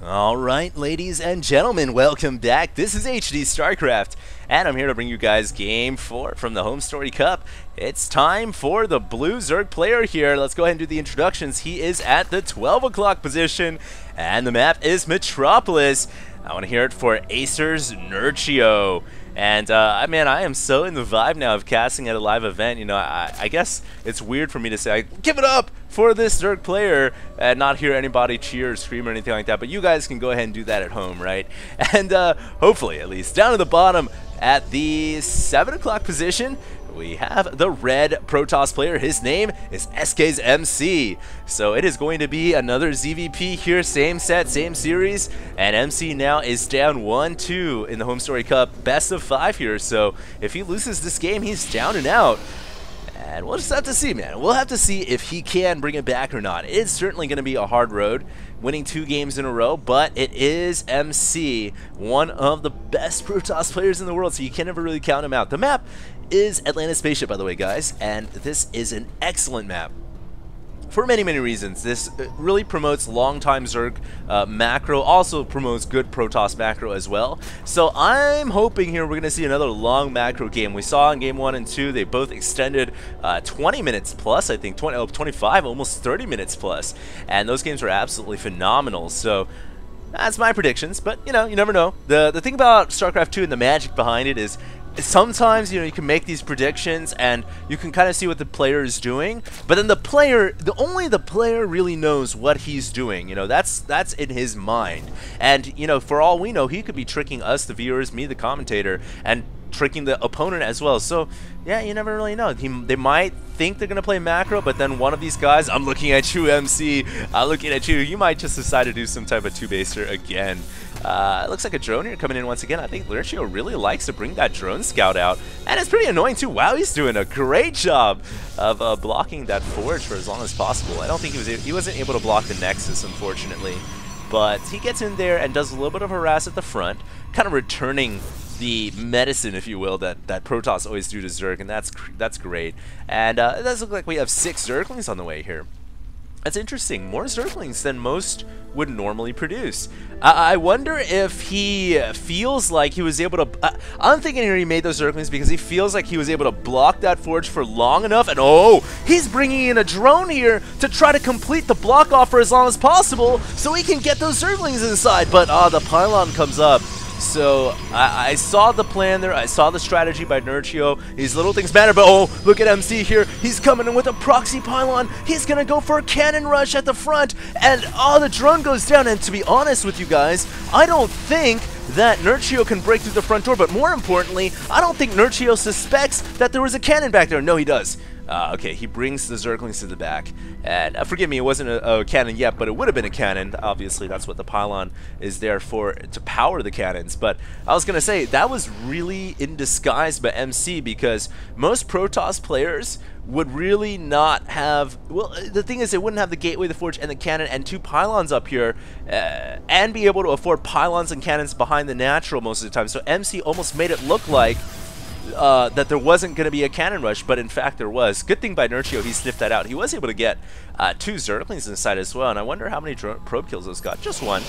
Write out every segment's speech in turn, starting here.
Alright, ladies and gentlemen, welcome back. This is HD Starcraft, and I'm here to bring you guys Game 4 from the Home Story Cup. It's time for the blue Zerg player here. Let's go ahead and do the introductions. He is at the 12 o'clock position, and the map is Metropolis. I want to hear it for Acer's Nerchio. And, man, I am so in the vibe now of casting at a live event. You know, I guess it's weird for me to say, give it up for this Zerg player and not hear anybody cheer or scream or anything like that. But you guys can go ahead and do that at home, right? And, hopefully, at least, down at the bottom at the 7 o'clock position, we have the red Protoss player. His name is SK's MC. So it is going to be another ZVP here, same set, same series, and MC now is down 1-2 in the Home Story Cup, best of 5 here. So if he loses this game, he's down and out. And we'll just have to see, man. We'll have to see if he can bring it back or not. It's certainly going to be a hard road, winning 2 games in a row, but it is MC, one of the best Protoss players in the world, so you can never really count him out. The map is Atlantis Spaceship, by the way, guys, and this is an excellent map for many, many reasons. This really promotes long-time Zerg macro, also promotes good Protoss macro as well. So I'm hoping here we're going to see another long macro game. We saw in game 1 and 2, they both extended 20 minutes plus, I think, 25, almost 30 minutes plus, and those games were absolutely phenomenal. So that's my predictions, but, you know, you never know. The thing about StarCraft 2 and the magic behind it is sometimes, you know, you can make these predictions and you can kind of see what the player is doing, but then only the player really knows what he's doing. You know, that's in his mind. And, you know, for all we know, he could be tricking us, the viewers, me, the commentator, and tricking the opponent as well. So yeah, you never really know. They might think they're gonna play macro, but then one of these guys, I'm looking at you, MC, I'm looking at you, you might just decide to do some type of two-baser again. It looks like a drone here coming in once again. I think Nerchio really likes to bring that drone scout out, and it's pretty annoying too. Wow, he's doing a great job of blocking that forge for as long as possible. I don't think he wasn't able to block the Nexus, unfortunately, but he gets in there and does a little bit of harass at the front, kind of returning the medicine, if you will, that Protoss always do to Zerg, and that's great. And it does look like we have 6 Zerglings on the way here. That's interesting. More Zerglings than most would normally produce. I wonder if he feels like he was able to... I'm thinking here he made those Zerglings because he feels like he was able to block that forge for long enough, and oh, he's bringing in a drone here to try to complete the block off for as long as possible so he can get those Zerglings inside, but the pylon comes up. So I saw the plan there, I saw the strategy by Nerchio. These little things matter, but oh, look at MC here. He's coming in with a proxy pylon. He's gonna go for a cannon rush at the front, and the drone goes down. And to be honest with you guys, I don't think that Nerchio can break through the front door, but more importantly, I don't think Nerchio suspects that there was a cannon back there. No, he does. Okay, he brings the Zerglings to the back, and forgive me, it wasn't a cannon yet, but it would have been a cannon. Obviously, that's what the pylon is there for, to power the cannons. But I was gonna say, that was really in disguise by MC, because most Protoss players would really not have, well, the thing is, they wouldn't have the gateway, the forge, and the cannon, and 2 pylons up here, and be able to afford pylons and cannons behind the natural most of the time. So MC almost made it look like that there wasn't going to be a cannon rush, but in fact there was. Good thing by Nerchio, he sniffed that out. He was able to get 2 Zerglings inside as well, and I wonder how many probe kills those got. Just 1.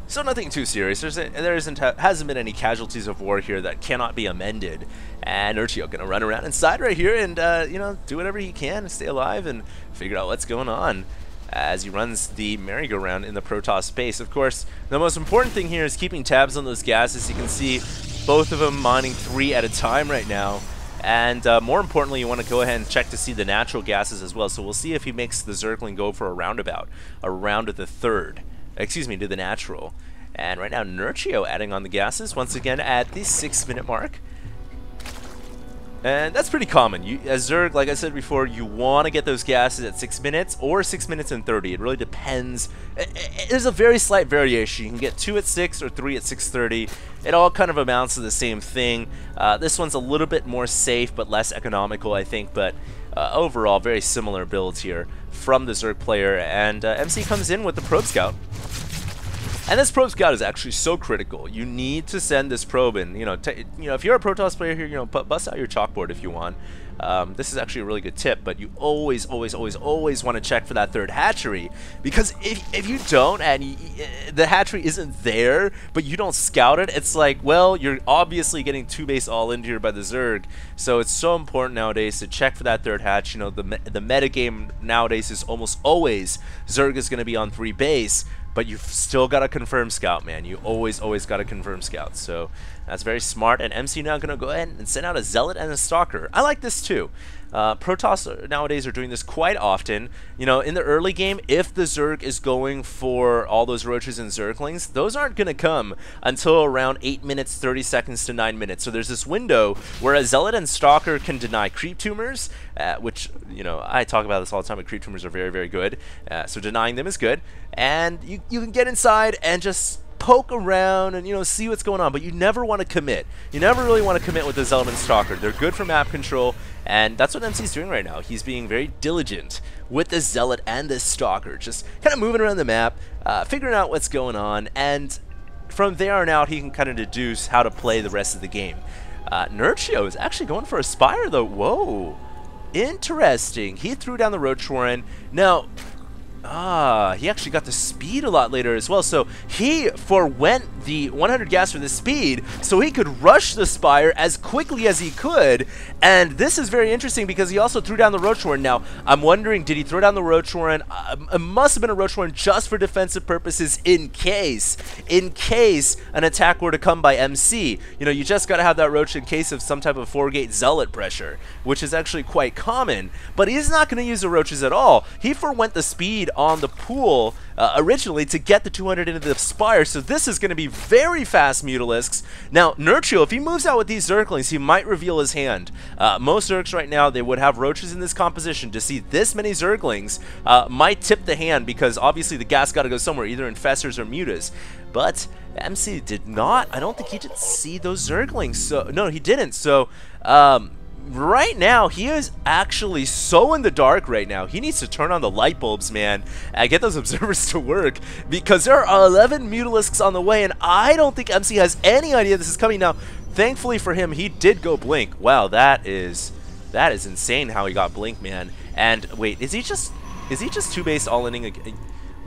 So nothing too serious. Hasn't been any casualties of war here that cannot be amended. And Nerchio gonna run around inside right here and you know, do whatever he can to stay alive and figure out what's going on as he runs the merry-go-round in the Protoss space. Of course, the most important thing here is keeping tabs on those gases. You can see both of them mining 3 at a time right now. And more importantly, you want to go ahead and check to see the natural gases as well. So we'll see if he makes the Zergling go for a roundabout, a round of the third. Excuse me, to the natural. And right now, Nerchio adding on the gases once again at the 6-minute mark. And that's pretty common. As Zerg, like I said before, you want to get those gases at 6 minutes or 6 minutes and 30. It really depends. There's a very slight variation. You can get 2 at 6 or 3 at 6:30. It all kind of amounts to the same thing. This one's a little bit more safe but less economical, I think. But overall, very similar builds here from the Zerg player. And MC comes in with the Probe Scout. And this probe scout is actually so critical. You need to send this probe in. You know, if you're a Protoss player here, you know, bust out your chalkboard if you want. this is actually a really good tip, but you always want to check for that third hatchery, because if you don't and the hatchery isn't there, but you don't scout it, it's like, well, you're obviously getting 2-base all in here by the Zerg. So it's so important nowadays to check for that third hatch. You know, the meta game nowadays is almost always Zerg is going to be on 3-base, but you've still got to confirm scout, man. You always got to confirm scout. So that's very smart. And MC now going to go ahead and send out a Zealot and a Stalker. I like this too. Protoss nowadays are doing this quite often. You know, in the early game, if the Zerg is going for all those Roaches and Zerglings, those aren't going to come until around 8 minutes, 30 seconds to 9 minutes. So there's this window where a Zealot and Stalker can deny creep tumors, which, you know, I talk about this all the time, but creep tumors are very good. So denying them is good. And you can get inside and just poke around and, you know, see what's going on, but you never want to commit. You never really want to commit with the Zealot and Stalker. They're good for map control, and that's what MC's doing right now. He's being very diligent with the Zealot and the Stalker, just kind of moving around the map, figuring out what's going on, and from there on out, he can kind of deduce how to play the rest of the game. Nerchio is actually going for a Spire, though. Whoa. Interesting. He threw down the Roach Warren. Now, he actually got the speed a lot later as well, so he forwent the 100 gas for the speed so he could rush the Spire as quickly as he could. And this is very interesting because he also threw down the Roach Warren. Now, I'm wondering, did he throw down the Roach Warren? It must have been a Roach Warren just for defensive purposes in case an attack were to come by MC. You know, you just got to have that Roach in case of some type of 4-gate Zealot pressure, which is actually quite common. But he's not going to use the Roaches at all. He forwent the speed on the pool originally to get the 200 into the Spire, so this is going to be very fast Mutalisks. Now, Nerchio, if he moves out with these Zerglings, he might reveal his hand. Most Zergs right now, they would have Roaches in this composition. To see this many Zerglings might tip the hand, because obviously the gas got to go somewhere, either Infestors or Mutas. But MC did not, I don't think he did see those Zerglings. So no, he didn't. So right now, he is actually so in the dark right now. He needs to turn on the light bulbs, man, and get those observers to work, because there are 11 Mutalisks on the way, and I don't think MC has any idea this is coming. Now, thankfully for him, he did go Blink. Wow, that is insane how he got Blink, man. And wait, is he just 2-base all-inning again?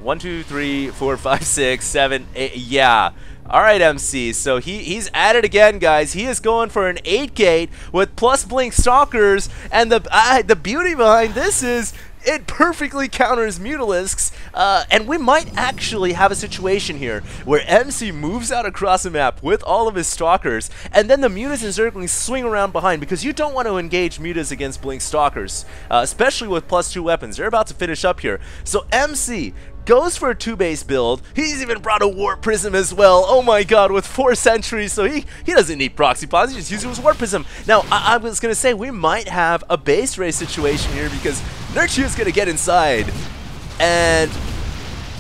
1, 2, 3, 4, 5, 6, 7, 8, yeah. Alright, MC, so he's at it again, guys. He is going for an 8-gate with plus Blink Stalkers, and the beauty behind this is it perfectly counters Mutalisks, and we might actually have a situation here where MC moves out across the map with all of his Stalkers, and then the Mutas and Zerglings swing around behind, because you don't want to engage Mutas against Blink Stalkers, especially with +2 weapons. They're about to finish up here. So MC goes for a 2-base build. He's even brought a Warp Prism as well. Oh my god, with 4 sentries, so he doesn't need Proxy Pods, he just uses his Warp Prism. Now, I was going to say, we might have a base race situation here, because Nerchio is going to get inside. And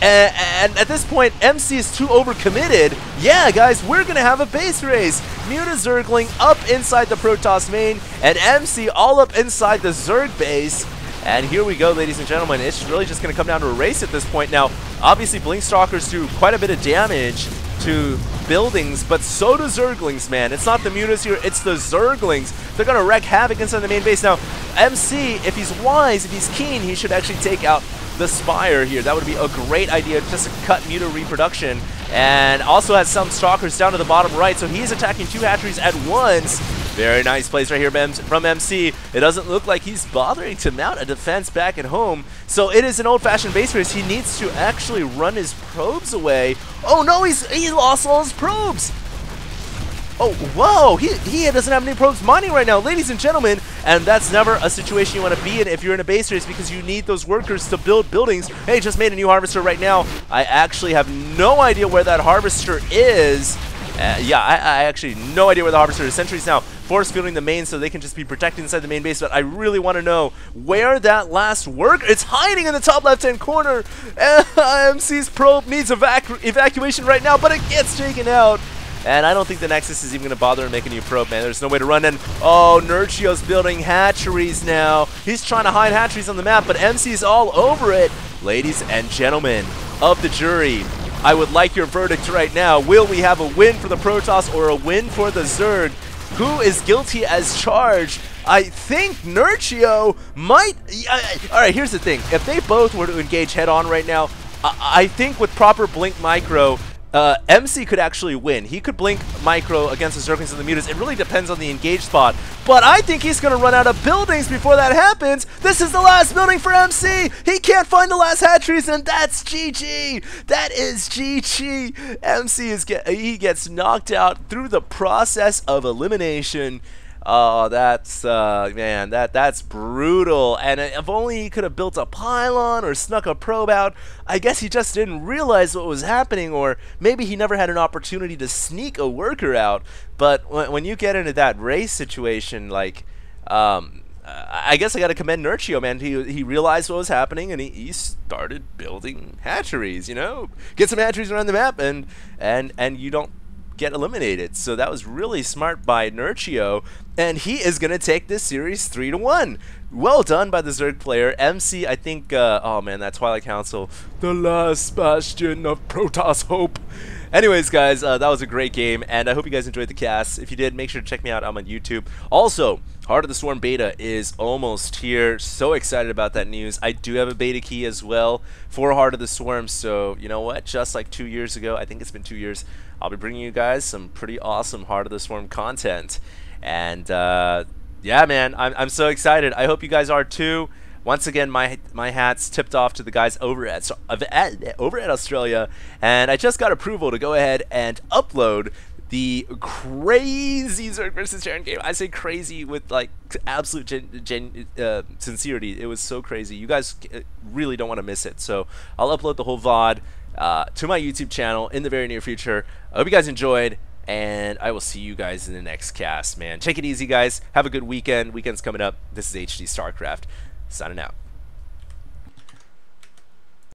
at this point, MC is too overcommitted. Yeah, guys, we're going to have a base race. Muta Zergling up inside the Protoss main, and MC all up inside the Zerg base. And here we go, ladies and gentlemen. It's really just going to come down to a race at this point. Now, obviously, Blink Stalkers do quite a bit of damage to buildings, but so do Zerglings, man. It's not the Mutas here, it's the Zerglings. They're going to wreak havoc inside the main base. Now, MC, if he's wise, if he's keen, he should actually take out the Spire here. That would be a great idea, just to cut Muta reproduction. And also has some Stalkers down to the bottom right, so he's attacking 2 hatcheries at once. Very nice plays right here from MC. It doesn't look like he's bothering to mount a defense back at home. So it is an old-fashioned base race. He needs to actually run his probes away. Oh no, he lost all his probes. Oh, whoa, he doesn't have any probes mining right now, ladies and gentlemen, and that's never a situation you want to be in if you're in a base race, because you need those workers to build buildings. Hey, just made a new Harvester right now. I actually have no idea where that Harvester is. Yeah, I actually no idea where the Harvester is. Sentries now force fielding the main so they can just be protected inside the main base, but I really want to know where that last worker, it's hiding in the top left-hand corner. MC's probe needs evacuation right now, but it gets taken out. And I don't think the Nexus is even going to bother to make a new probe, man. There's no way to run in. Oh, Nerchio's building hatcheries now. He's trying to hide hatcheries on the map, but MC's all over it. Ladies and gentlemen of the jury, I would like your verdict right now. Will we have a win for the Protoss or a win for the Zerg? Who is guilty as charged? I think Nerchio might... Alright, here's the thing. If they both were to engage head-on right now, I think with proper Blink Micro, MC could actually win. He could Blink Micro against the Zerglings and the Mutas. It really depends on the engage spot. But I think he's going to run out of buildings before that happens. This is the last building for MC. He can't find the last hatcheries, and that's GG. That is GG. MC he gets knocked out through the process of elimination. Oh, that's, man, that's brutal. And if only he could have built a pylon or snuck a probe out. I guess he just didn't realize what was happening, or maybe he never had an opportunity to sneak a worker out. But when you get into that race situation, like, I guess I got to commend Nerchio, man. He realized what was happening, and he started building hatcheries, you know? Get some hatcheries around the map, and you don't get eliminated. So that was really smart by Nerchio, and he is going to take this series 3-1. Well done by the Zerg player. MC, I think, oh man, that Twilight Council, the last bastion of Protoss hope. Anyways, guys, that was a great game, and I hope you guys enjoyed the cast. If you did, make sure to check me out. I'm on YouTube. Also, Heart of the Swarm beta is almost here. So excited about that news. I do have a beta key as well for Heart of the Swarm, so you know what? Just like 2 years ago, I think it's been 2 years, I'll be bringing you guys some pretty awesome Heart of the Swarm content. And yeah, man, I'm so excited. I hope you guys are too. Once again, my hat's tipped off to the guys over at Australia, and I just got approval to go ahead and upload the crazy Zerg versus Terran game. I say crazy with like absolute sincerity. It was so crazy. You guys really don't want to miss it. So I'll upload the whole VOD to my YouTube channel in the very near future. I hope you guys enjoyed, and I will see you guys in the next cast, man. Take it easy, guys. Have a good weekend. Weekend's coming up. This is HD Starcraft. Signing out.